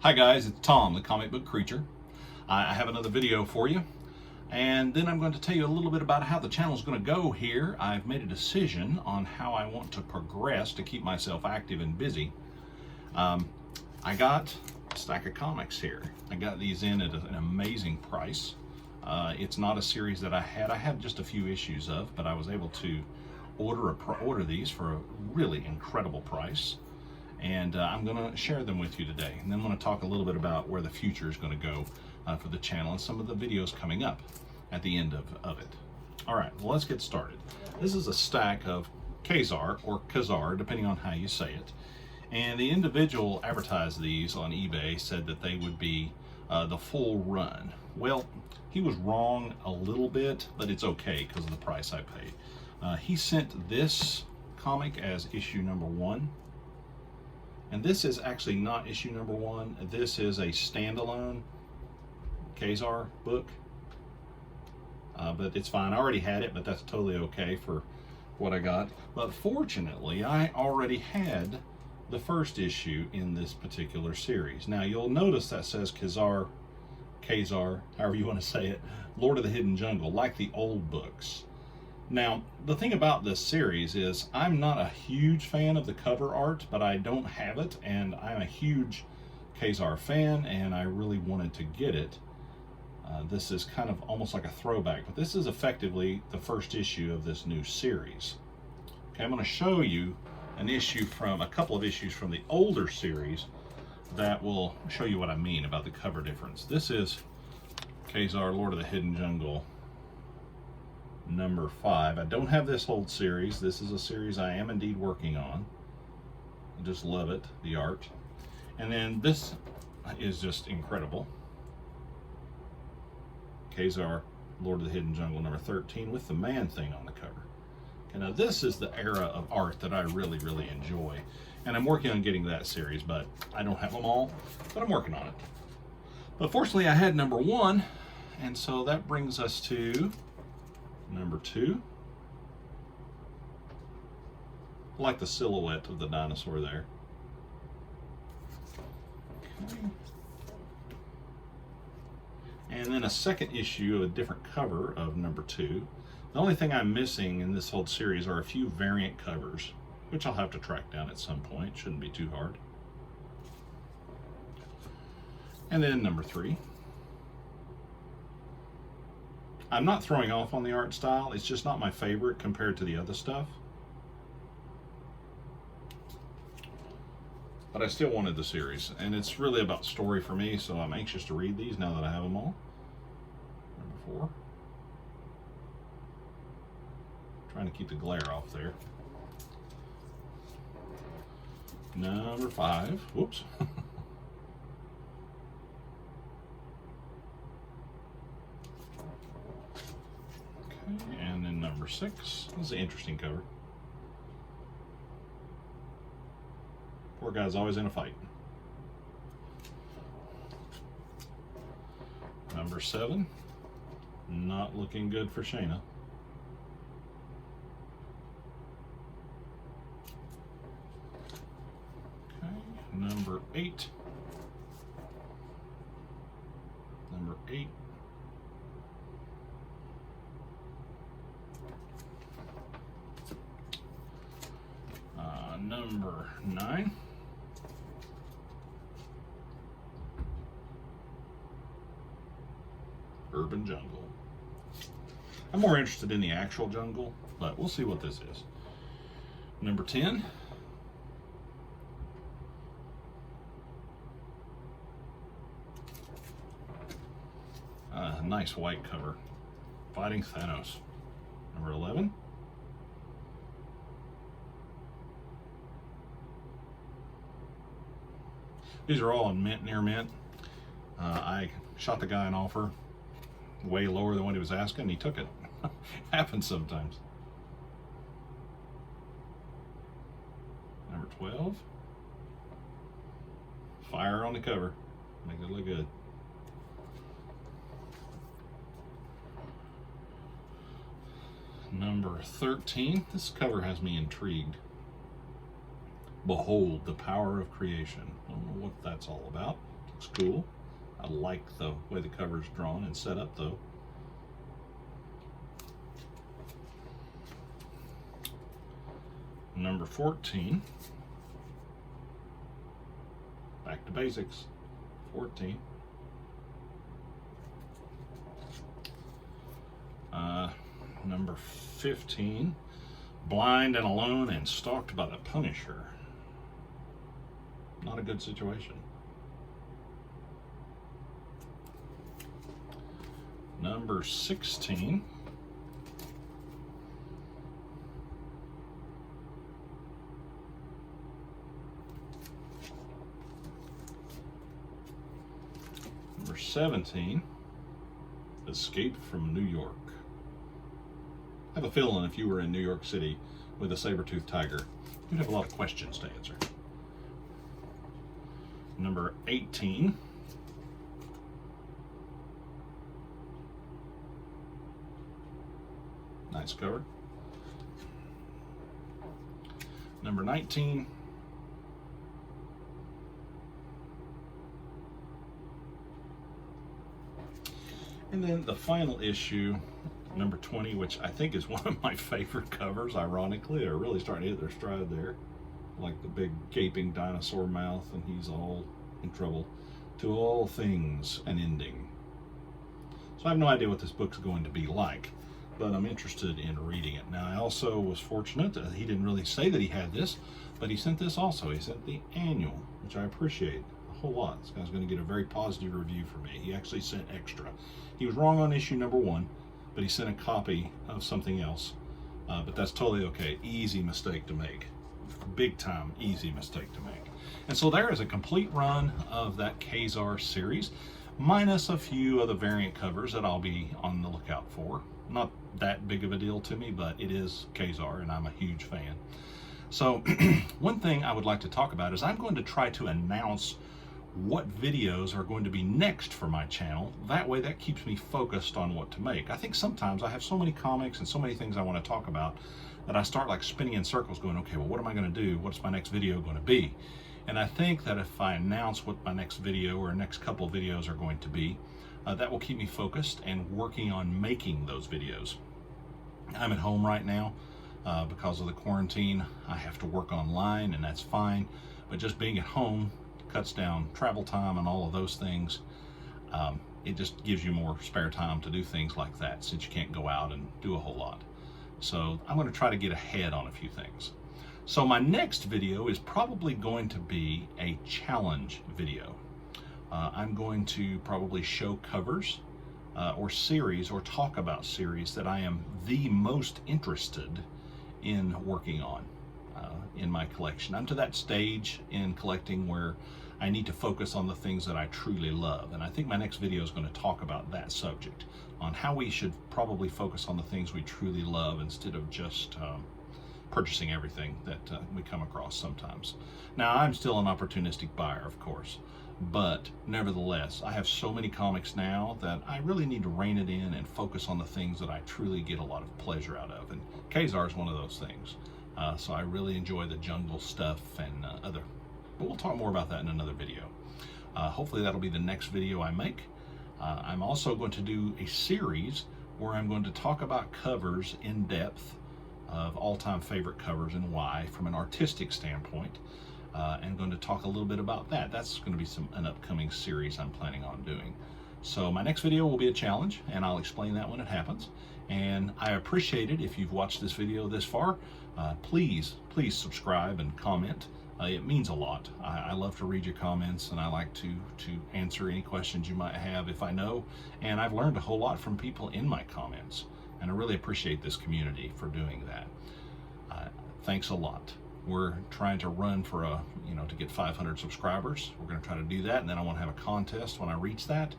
Hi guys, it's Tom, the comic book creature. I have another video for you, and then I'm going to tell you a little bit about how the channel is going to go here. I've made a decision on how I want to progress to keep myself active and busy. I got a stack of comics here. I got these in at an amazing price. It's not a series that I had just a few issues of, but I was able to order these for a really incredible price. And I'm going to share them with you today. And then I'm going to talk a little bit about where the future is going to go for the channel and some of the videos coming up at the end of it. All right, well, let's get started. This is a stack of Ka-Zar, or Ka-Zar, depending on how you say it. And the individual advertised these on eBay, said that they would be the full run. Well, he was wrong a little bit, but it's okay because of the price I paid. He sent this comic as issue number 1. And this is actually not issue number 1. This is a standalone Ka-Zar book. But it's fine. I already had it, but that's totally okay for what I got. But fortunately, I already had the first issue in this particular series. Now, you'll notice that says Ka-Zar, however you want to say it, Lord of the Hidden Jungle, like the old books. Now, the thing about this series is I'm not a huge fan of the cover art, but I don't have it, and I'm a huge Ka-Zar fan, and I really wanted to get it. This is kind of almost like a throwback, but this is effectively the first issue of this new series. Okay, I'm going to show you a couple of issues from the older series that will show you what I mean about the cover difference. This is Ka-Zar, Lord of the Hidden Jungle, number 5. I don't have this whole series. This is a series I am indeed working on. I just love it, the art. And then this is just incredible. Ka-Zar, Lord of the Hidden Jungle, number 13, with the man thing on the cover. Okay, now this is the era of art that I really, really enjoy. And I'm working on getting that series, but I don't have them all, but I'm working on it. But fortunately, I had number 1, and so that brings us to number 2. I like the silhouette of the dinosaur there. Okay. And then a second issue of a different cover of number 2. The only thing I'm missing in this whole series are a few variant covers, which I'll have to track down at some point. Shouldn't be too hard. And then number 3. I'm not throwing off on the art style. It's just not my favorite compared to the other stuff. But I still wanted the series, and it's really about story for me, so I'm anxious to read these now that I have them all. Number 4. Trying to keep the glare off there. Number 5. Whoops. Okay, and then number 6. This is an interesting cover. Poor guy's always in a fight. Number 7. Not looking good for Shayna. Okay, number 8. Number 8. Number 9. Urban Jungle. I'm more interested in the actual jungle, but we'll see what this is. Number 10. Nice white cover. Fighting Thanos. Number 11. These are all in mint, near mint. I shot the guy an offer way lower than what he was asking, and he took it. Happens sometimes. Number 12. Fire on the cover. Make it look good. Number 13. This cover has me intrigued. Behold the power of creation. I don't know what that's all about. Looks cool. I like the way the cover's drawn and set up though. Number 14. Back to basics. 14. Number 15. Blind and alone and stalked by the Punisher. Not a good situation. Number 16. Number 17. Escape from New York. I have a feeling if you were in New York City with a saber-toothed tiger, you'd have a lot of questions to answer. Number 18. Nice cover. Number 19. And then the final issue, number 20, which I think is one of my favorite covers, ironically. They're really starting to hit their stride there. Like the big gaping dinosaur mouth, and he's all in trouble. To all things an ending. So I have no idea what this book's going to be like, but I'm interested in reading it. Now, I also was fortunate that he didn't really say that he had this, but he sent this also. He sent the annual, which I appreciate a whole lot. This guy's going to get a very positive review from me. He actually sent extra. He was wrong on issue number 1, but he sent a copy of something else. But that's totally okay. Easy mistake to make. Big time easy mistake to make. And so there is a complete run of that Ka-Zar series, minus a few of the variant covers that I'll be on the lookout for. Not that big of a deal to me, but it is Ka-Zar and I'm a huge fan. So one thing I would like to talk about is I'm going to try to announce what videos are going to be next for my channel. That way that keeps me focused on what to make. I think sometimes I have so many comics and so many things I want to talk about that I start like spinning in circles going, okay, well, what am I going to do? What's my next video going to be? And I think that if I announce what my next video or next couple videos are going to be, that will keep me focused and working on making those videos. I'm at home right now because of the quarantine. I have to work online and that's fine, but just being at home cuts down travel time and all of those things. It just gives you more spare time to do things like that since you can't go out and do a whole lot. So I'm going to try to get ahead on a few things. So my next video is probably going to be a challenge video. I'm going to probably show covers or series or talk about series that I am the most interested in working on in my collection. I'm to that stage in collecting where I need to focus on the things that I truly love. And I think my next video is going to talk about that subject, on how we should probably focus on the things we truly love instead of just purchasing everything that we come across sometimes. Now, I'm still an opportunistic buyer, of course, but nevertheless, I have so many comics now that I really need to rein it in and focus on the things that I truly get a lot of pleasure out of. And Ka-Zar is one of those things. So I really enjoy the jungle stuff and other, but we'll talk more about that in another video. Hopefully that'll be the next video I make. I'm also going to do a series where I'm going to talk about covers in depth of all-time favorite covers and why from an artistic standpoint, and going to talk a little bit about that. That's going to be an upcoming series I'm planning on doing. So my next video will be a challenge, and I'll explain that when it happens. And I appreciate it if you've watched this video this far. Please subscribe and comment. It means a lot. I love to read your comments, and I like to answer any questions you might have if I know. And I've learned a whole lot from people in my comments, and I really appreciate this community for doing that. Thanks a lot. We're trying to run for to get 500 subscribers. We're going to try to do that, and then I want to have a contest when I reach that.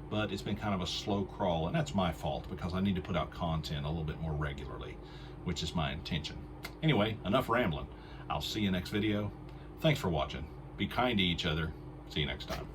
But it's been kind of a slow crawl, and that's my fault because I need to put out content a little bit more regularly, which is my intention. Anyway, enough rambling. I'll see you next video. Thanks for watching. Be kind to each other. See you next time.